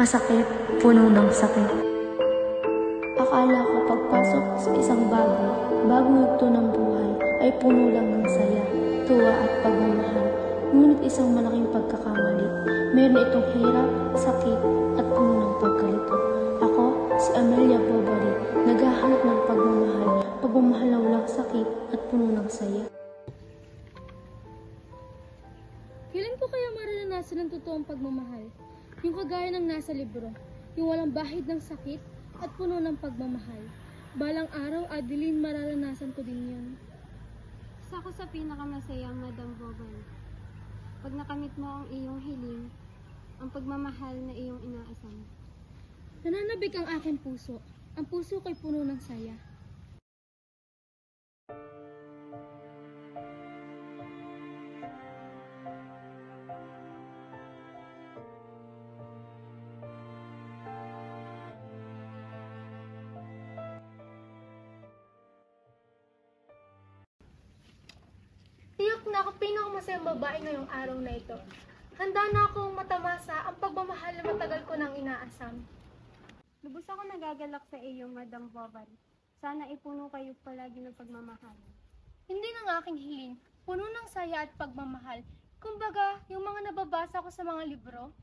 Masakit, puno ng sakit. Akala ko pagpasok sa isang bagong yugto ng buhay ay puno lang ng saya, tuwa at pagmamahal. Ngunit isang malaking pagkakamali. Meron itong hirap, sakit at puno ng pagkalito. Ako, si Amelia Bovary, naghahanap ng pagmamahal na walang sakit at puno ng saya. Kailan ko kaya mararanasan ng totoong pagmamahal? Yung kagaya ng nasa libro, yung walang bahid ng sakit at puno ng pagmamahal. Balang araw, Adeline, mararanasan ko din yun. Isa ko sa pinakamasayang, Madam Bovary. Pag nakamit mo ang iyong hiling, ang pagmamahal na iyong inaasam. Nananabik ang aking puso. Ang puso ko'y puno ng saya. Tiyak na ako pinakamasayang babae ngayong araw na ito. Handa na akong matamasa ang pagmamahal na matagal ko nang inaasam. Lubos ako nagagalak sa iyo, Madam Bovary. Sana ipuno kayo palagi ng pagmamahal. Hindi ng aking hiling, puno ng saya at pagmamahal. Kumbaga, yung mga nababasa ko sa mga libro.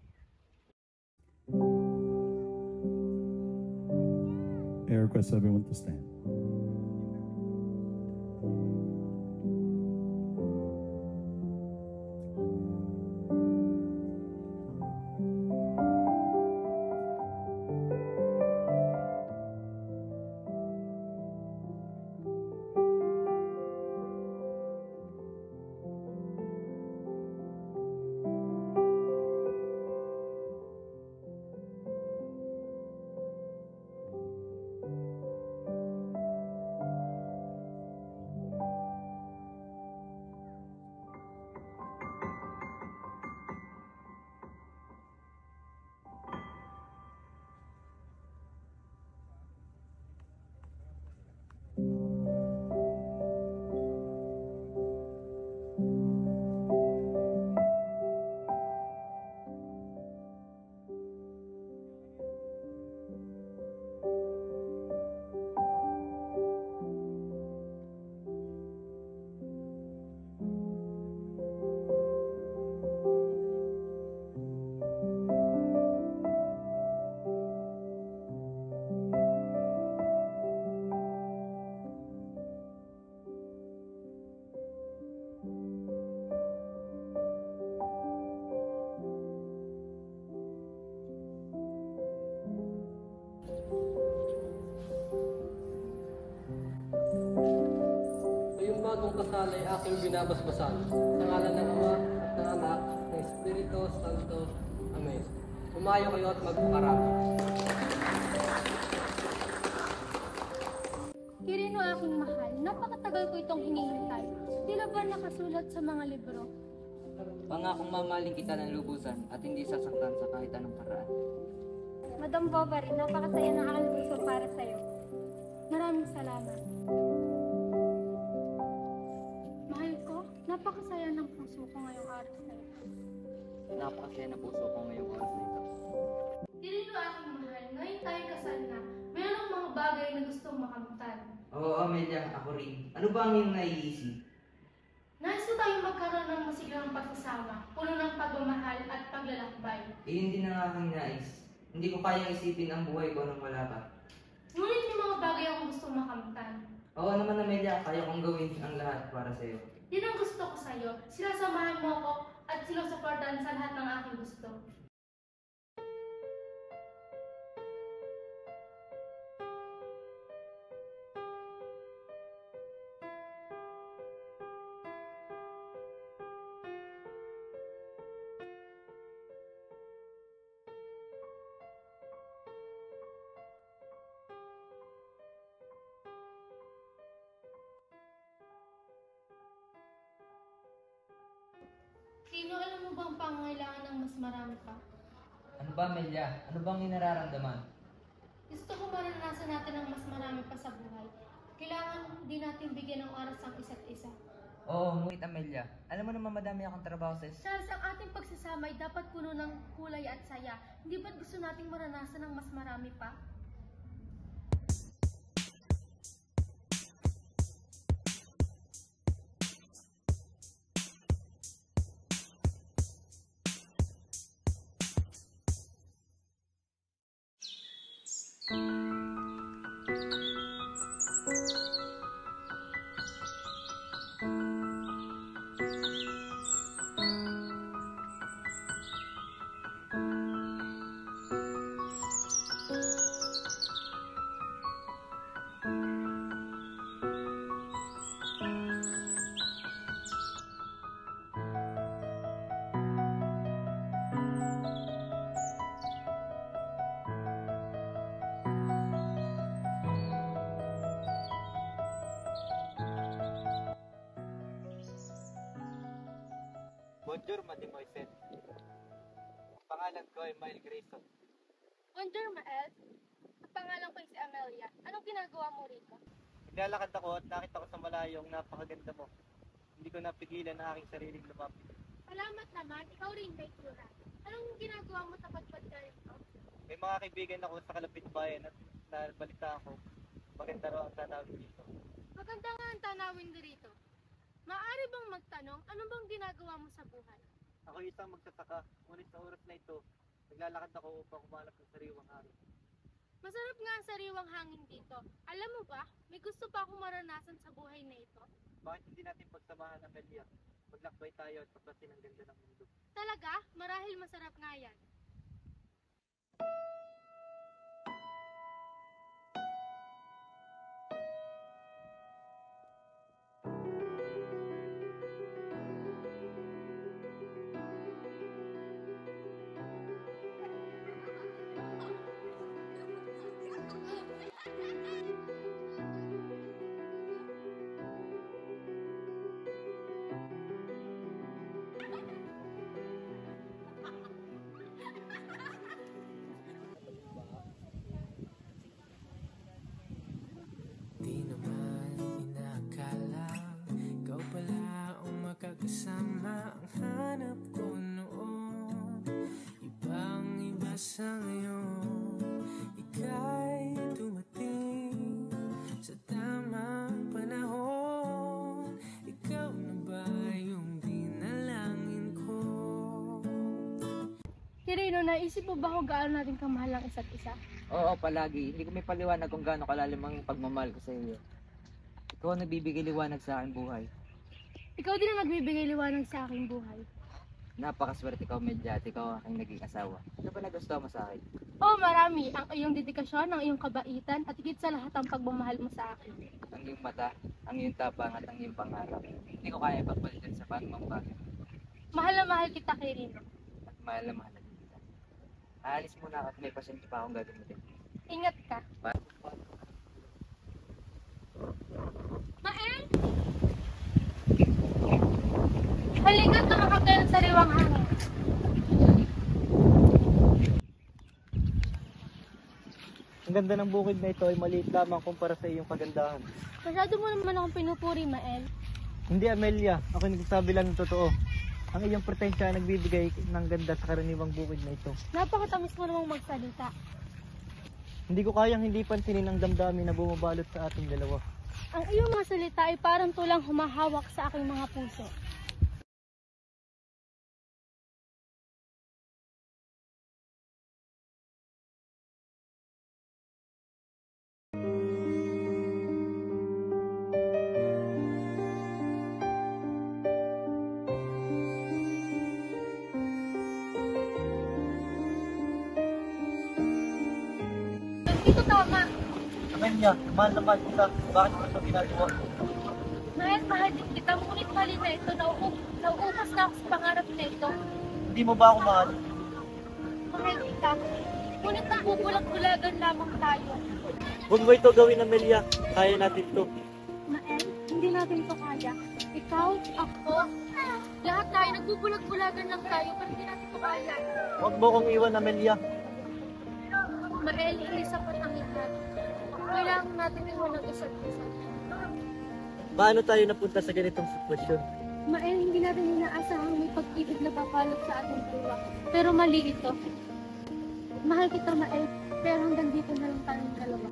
I request everyone to stand. Ngayong bagong kasal ay aking binabasbasan. Sa ngalan ng Ama, at ng Anak, ng Espiritu Santo. Amen. Pumayo kayo at magpakarami. Kirino aking mahal, napakatagal ko itong hinihintay. Tila ba nakasulat sa mga libro? Pangakong mamahalin kita ng lubusan at hindi sasaktan sa kahit anong paraan. Madam Bovary, napakasaya ng aking puso para sa iyo. Maraming salamat. Mahal ko, napakasaya ng puso ko ngayong araw na ito. Napakasaya na puso ko ngayong oras na ito. Kirino aking mahal, ngayon tayo kasal na. Mayroong mga bagay na gustong makamtan. Oo, Amelia, ako rin. Ano ba ang iyong naiisip? Nais ko tayong magkaroon ng masiglang pagsasama, puno ng pagmamahal at paglalakbay. Hindi na nga aking nais. Hindi ko kayang isipin ang buhay ko nang wala ka. Ngunit may mga bagay akong gustong makamtan. Oo naman, Amelia, kaya kong gawin ang lahat para sa iyo. Yun ang gusto ko sa'yo. Sinasamahan mo ako at sinusuportahan sa lahat ng aking gusto. Sino, alam mo bang pangangailangan ng mas marami pa? Ano ba, Amelia? Ano bang inararamdaman? Gusto ko maranasan natin ang mas marami pa sa buhay. Kailangan din natin bigyan ng oras ang isa't isa. Oo, ngunit Amelia, alam mo naman madami akong trabaho sa Charles, ang ating pagsasama ay dapat puno ng kulay at saya. Hindi ba't gusto nating maranasan ng mas marami pa? Bonjour, Mademoiselle. Pangalan ko ay Mile Grayson. Bonjour, Mael. Ang pangalan ko ay si Amelia. Anong ginagawa mo rito? Naglalakad ako at nakita ko sa malayong napakaganda mo. Hindi ko napigilan ang aking sariling lumapit. Salamat naman, ikaw rin may tura. Anong ginagawa mo tapat-pat ka rito? May mga kaibigan ako sa kalapit bayan at nabalita ko maganda raw ang tanawin dito. Maganda nga ang tanawin dito. Maaari bang magtanong, ano bang ginagawa mo sa buhay? Ako isang magsasaka, ngunit sa oras na ito, naglalakad ako upang humanap ng sariwang hangin. Masarap nga ang sariwang hangin dito. Alam mo ba, may gusto pa akong maranasan sa buhay na ito. Bakit hindi natin pagsamahan ang Amelia? Maglakbay tayo at paklasin ang ganda ng mundo. Talaga? Marahil masarap nga yan. Di naman inakala ikaw pala ang makakasama ang hanap ko noon. Ibang-iba sa ngayon, ika'y dumating sa tamang panahon. Ikaw na ba yung dinalangin ko? Kirino, naisip mo ba kung gaano natin kamahal ang isa't isa? Oo, palagi. Hindi ko may paliwanag kung gaano kalalim ang pagmamahal ko sa iyo. Ikaw ang nagbibigay liwanag sa aking buhay. Ikaw din ang nagbibigay liwanag sa aking buhay. Napakaswerte ko, Medya, at ikaw ang aking naging asawa. Ano ba nagustuhan mo sa akin? Oo, marami. Ang iyong dedikasyon, ang iyong kabaitan, at higit sa lahat ang pagmamahal mo sa akin. Ang iyong mata, ang iyong tapang at ang iyong pangarap. Hindi ko kaya ipagpalitan sa pangmamahal. Mahal na mahal kita, Kirino. At mahal na mahal na din kita. Aalis muna ako at may pasyente pa akong gagamitin. Ingat ka. Mael! Halika, tumakap tayo ng sariwang hangin. Ang ganda ng bukid na ito ay maliit lamang kumpara sa iyong kagandahan. Masyado mo naman akong pinupuri, Mael. Hindi, Amelia. Ako nagsasabi lang ng totoo. Ang iyong pretensya ay nagbibigay ng ganda sa karaniwang bukid na ito. Napakatamis mo namang magsalita. Hindi ko kayang hindi pansinin ang damdamin na bumabalot sa ating dalawa. Ang iyong mga salita ay parang tulang humahawak sa aking mga puso. Ito tama. Amelia, mahal na mahal kita. Bakit mo ito ginagawa? Mahal din kita. Ngunit mali na ito. Nauupas na ako sa pangarap na ito. Hindi mo ba ako mahal? Mahal kita. Ngunit nabubulag-bulagan lamang tayo. Huwag mo ito gawin, Amelia. Kaya natin ito. Mael, hindi natin ito kaya. Ikaw, ako, lahat tayo nagbubulag-bulagan lang tayo pero hindi natin ito kaya. Huwag mo kong iwan, Amelia. Mael, hindi sapat ang lahat. Kailangan natin iwan ang isa't isa. Paano tayo napunta sa ganitong sitwasyon? Mael, hindi natin inaasahang may pag-ibig na papalot sa ating dalawa. Pero mali ito. Mahal kita, Mael, pero hanggang dito na lang tayong dalawa.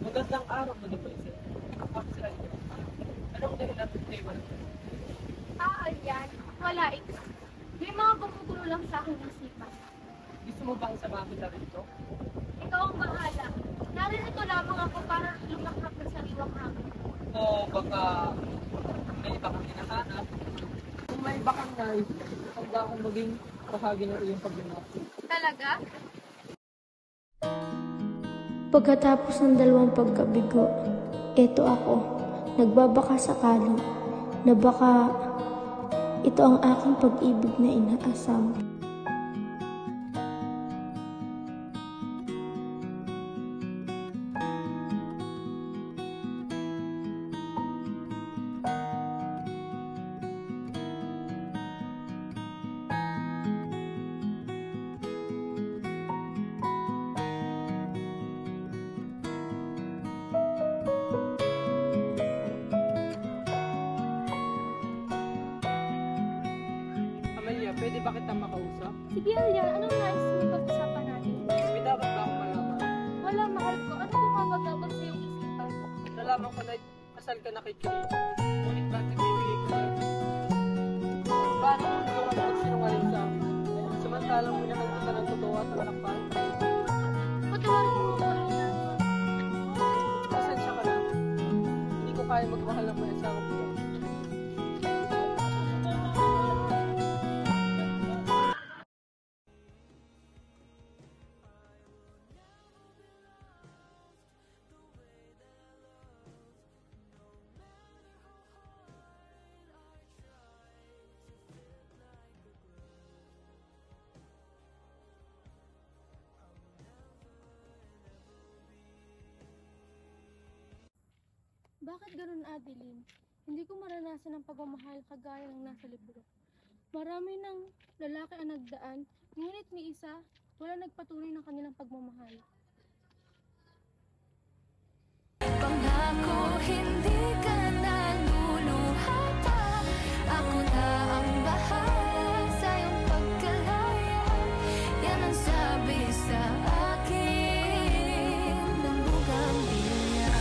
Magandang araw mo dito, Isel. Anong dahilan ng tema? Yan. Wala ito. May mga gumugulo lang sa aking isipan. Gusto mo bang samahan kita rito? Ikaw ang bahala. Naririto lamang ako para lumakhap ng sariwang hangin. O baka may iba kang hinahanap? Kung may iba kang nais, handa akong maging bahagi ng iyong paglunok. Talaga? Pagkatapos ng 2 pagkabigo, eto ako, nagbabaka sakali na baka ito ang aking pag-ibig na inaasam. Amalia, pwede ba kita makausap? Sige, Alyan, anong nais mo pag-usapan natin? May dapat ba akong malaman? Wala, mahal ko. Ano bumabagabag sa iyong isipan? Nalaman ko na kasal ka na kay Kiri. Ngunit bakit bibigay ko sa'yo? Paano mo naman magsinungaling sa akin? Samantalang minahal kita ng totoo at walang pahit. Patawarin mo ako. Pasensya ka na. Hindi ko kaya magmahal ng may asawa ko. Bakit ganun, Adeline? Hindi ko maranasan ang pagmamahal kagaya ng nasa libro. Marami ng lalaki ang nagdaan, ngunit ni isa, wala nagpatuloy ng kanilang pagmamahal. Pangako hindi ka na luluha pa. Ako na ang bahala sa iyong pagkalaya. Yan ang sabi sa akin ng bugambilya.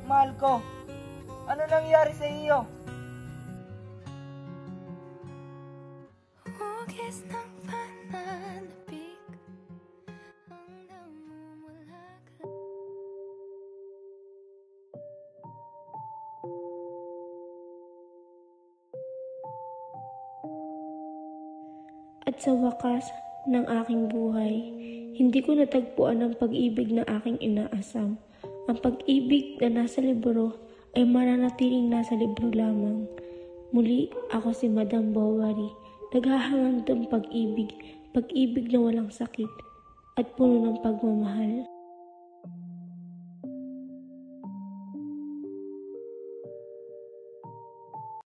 Mahal ko, ano nangyari sa iyo? Hugis ng pananabik ang namumulaga. At sa wakas ng aking buhay, hindi ko natagpuan ang pag-ibig na aking inaasam. Ang pag-ibig na nasa libro ay mananatiling nasa libro lamang. Muli, ako si Madam Bovary, naghahangad ng pag-ibig na walang sakit at puno ng pagmamahal.